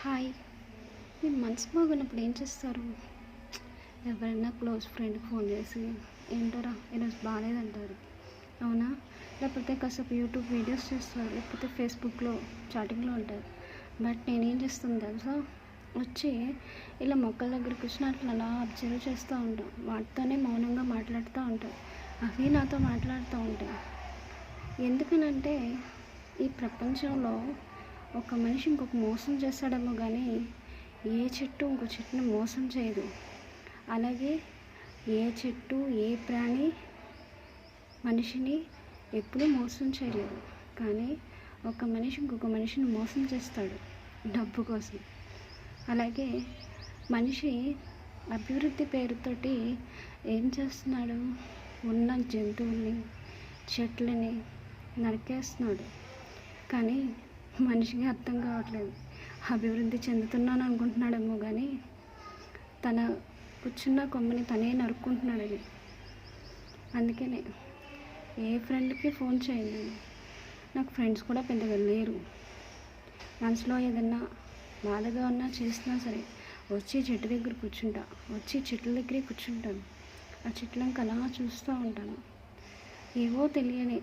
Hi. మీ మనసు బాగున్నప్పుడు ఏం చేస్తారు? ఎవరైనా క్లోజ్ ఫ్రెండ్కి ఫోన్ చేసి ఏంటోరా ఈరోజు బాగాలేదంటారు, అవునా? లేకపోతే కాసేపు యూట్యూబ్ వీడియోస్ చేస్తారు, లేకపోతే ఫేస్బుక్లో చాటింగ్లో ఉంటారు. బట్ నేనేం చేస్తుంది తెలుసా? వచ్చి ఇలా మొక్కల దగ్గర కూర్చున్నట్లు అలా అబ్జర్వ్ చేస్తూ ఉంటాను. వాటితోనే మౌనంగా మాట్లాడుతూ ఉంటాను. అవి నాతో మాట్లాడుతూ ఉంటాయి. ఎందుకనంటే ఈ ప్రపంచంలో ఒక మనిషి ఇంకొక మోసం చేస్తాడేమో కానీ ఏ చెట్టు ఇంకో చెట్టుని మోసం చేయదు. అలాగే ఏ చెట్టు ఏ ప్రాణి మనిషిని ఎప్పుడూ మోసం చేయలేదు. కానీ ఒక మనిషి ఇంకొక మనిషిని మోసం చేస్తాడు డబ్బు కోసం. అలాగే మనిషి అభివృద్ధి పేరుతోటి ఏం చేస్తున్నాడు? ఉన్న జంతువుల్ని చెట్లని నరికేస్తున్నాడు. కానీ మనిషికి అర్థం కావట్లేదు. అభివృద్ధి చెందుతున్నాను అనుకుంటున్నాడేమో కానీ తన కూర్చున్న కొమ్మని తనే నరుక్కుంటున్నాడు. అది అందుకనే ఏ ఫ్రెండ్కి ఫోన్ చేయండి. నాకు ఫ్రెండ్స్ కూడా పెద్దగా లేరు. మనసులో ఏదన్నా బాధగా ఉన్నా చేసినా సరే వచ్చి చెట్టు దగ్గర కూర్చుంటా, వచ్చి చెట్ల దగ్గరే కూర్చుంటాను. ఆ చెట్లంక అలా చూస్తూ ఉంటాను. ఏవో తెలియని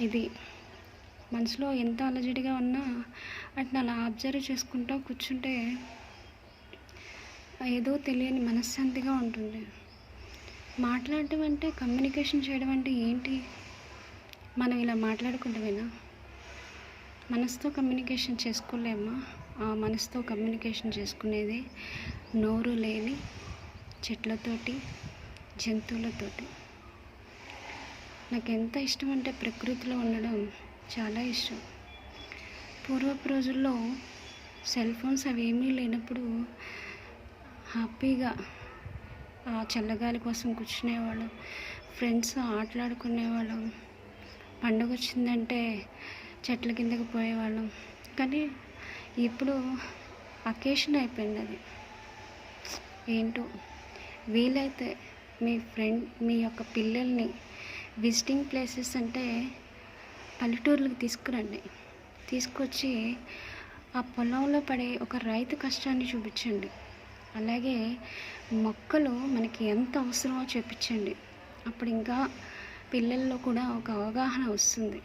ఇది మనసులో ఎంత అలజడిగా ఉన్నా వాటిని అలా అబ్జర్వ్ చేసుకుంటూ కూర్చుంటే ఏదో తెలియని మనశ్శాంతిగా ఉంటుంది. మాట్లాడటం అంటే, కమ్యూనికేషన్ చేయడం అంటే ఏంటి? మనం ఇలా మాట్లాడుకుంటామేనా? మనసుతో కమ్యూనికేషన్ చేసుకోలేమా? ఆ మనసుతో కమ్యూనికేషన్ చేసుకునేది నోరు లేని చెట్లతోటి, జంతువులతోటి. నాకు ఎంత ఇష్టం అంటే ప్రకృతిలో ఉండడం చాలా ఇష్టం. పూర్వపు రోజుల్లో సెల్ ఫోన్స్ అవి ఏమీ లేనప్పుడు హ్యాపీగా ఆ చల్లగాలి కోసం కూర్చునేవాళ్ళం, ఫ్రెండ్స్ ఆటలాడుకునేవాళ్ళం. పండుగ వచ్చిందంటే చెట్ల కిందకి పోయేవాళ్ళం. కానీ ఇప్పుడు అకేషన్ అయిపోయింది అది. ఏంటో వీలైతే మీ యొక్క పిల్లల్ని విజిటింగ్ ప్లేసెస్ అంటే పల్లెటూర్లకు తీసుకురండి. తీసుకొచ్చి ఆ పొలంలో పడే ఒక రైతు కష్టాన్ని చూపించండి. అలాగే మొక్కలు మనకి ఎంత అవసరమో చూపించండి. అప్పుడు ఇంకా పిల్లల్లో కూడా ఒక అవగాహన వస్తుంది.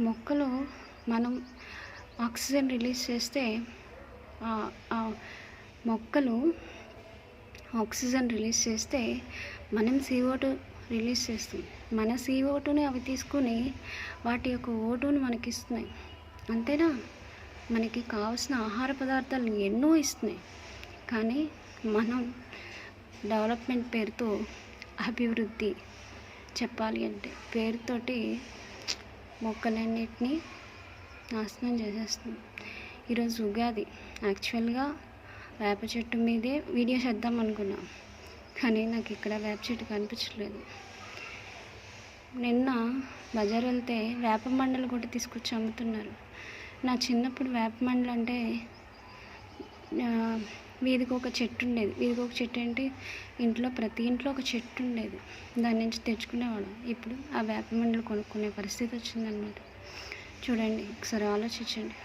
మొక్కలు మనం ఆక్సిజన్ రిలీజ్ చేస్తే మొక్కలు ఆక్సిజన్ రిలీజ్ చేస్తే మనం CO2 రిలీజ్ చేస్తుంది. మన CO2ని అవి తీసుకుని వాటి యొక్క O2ని మనకి ఇస్తున్నాయి. అంతేనా? మనకి కావాల్సిన ఆహార పదార్థాలు ఎన్నో ఇస్తున్నాయి. కానీ మనం డెవలప్మెంట్ పేరుతో, అభివృద్ధి చెప్పాలి అంటే పేరుతోటి మొక్కలన్నిటినీ నాశనం చేసేస్తుంది. ఈరోజు ఉగాది. యాక్చువల్గా వేప చెట్టు మీదే వీడియో చేద్దాం అనుకున్నాం, కానీ నాకు ఇక్కడ వేప చెట్టు కనిపించలేదు. నిన్న బజార్ వెళ్తే వేప మండలు కూడా తీసుకొచ్చి అమ్ముతున్నారు. నా చిన్నప్పుడు వేప మండలు అంటే వీధికి ఒక చెట్టు ఉండేది. వీధికి ఒక చెట్టు అంటే ఇంట్లో ప్రతి ఇంట్లో ఒక చెట్టు ఉండేది. దాని నుంచి తెచ్చుకునేవాళ్ళం. ఇప్పుడు ఆ వేప మండలు కొనుక్కునే పరిస్థితి వచ్చిందనమాట. చూడండి, ఒకసారి ఆలోచించండి.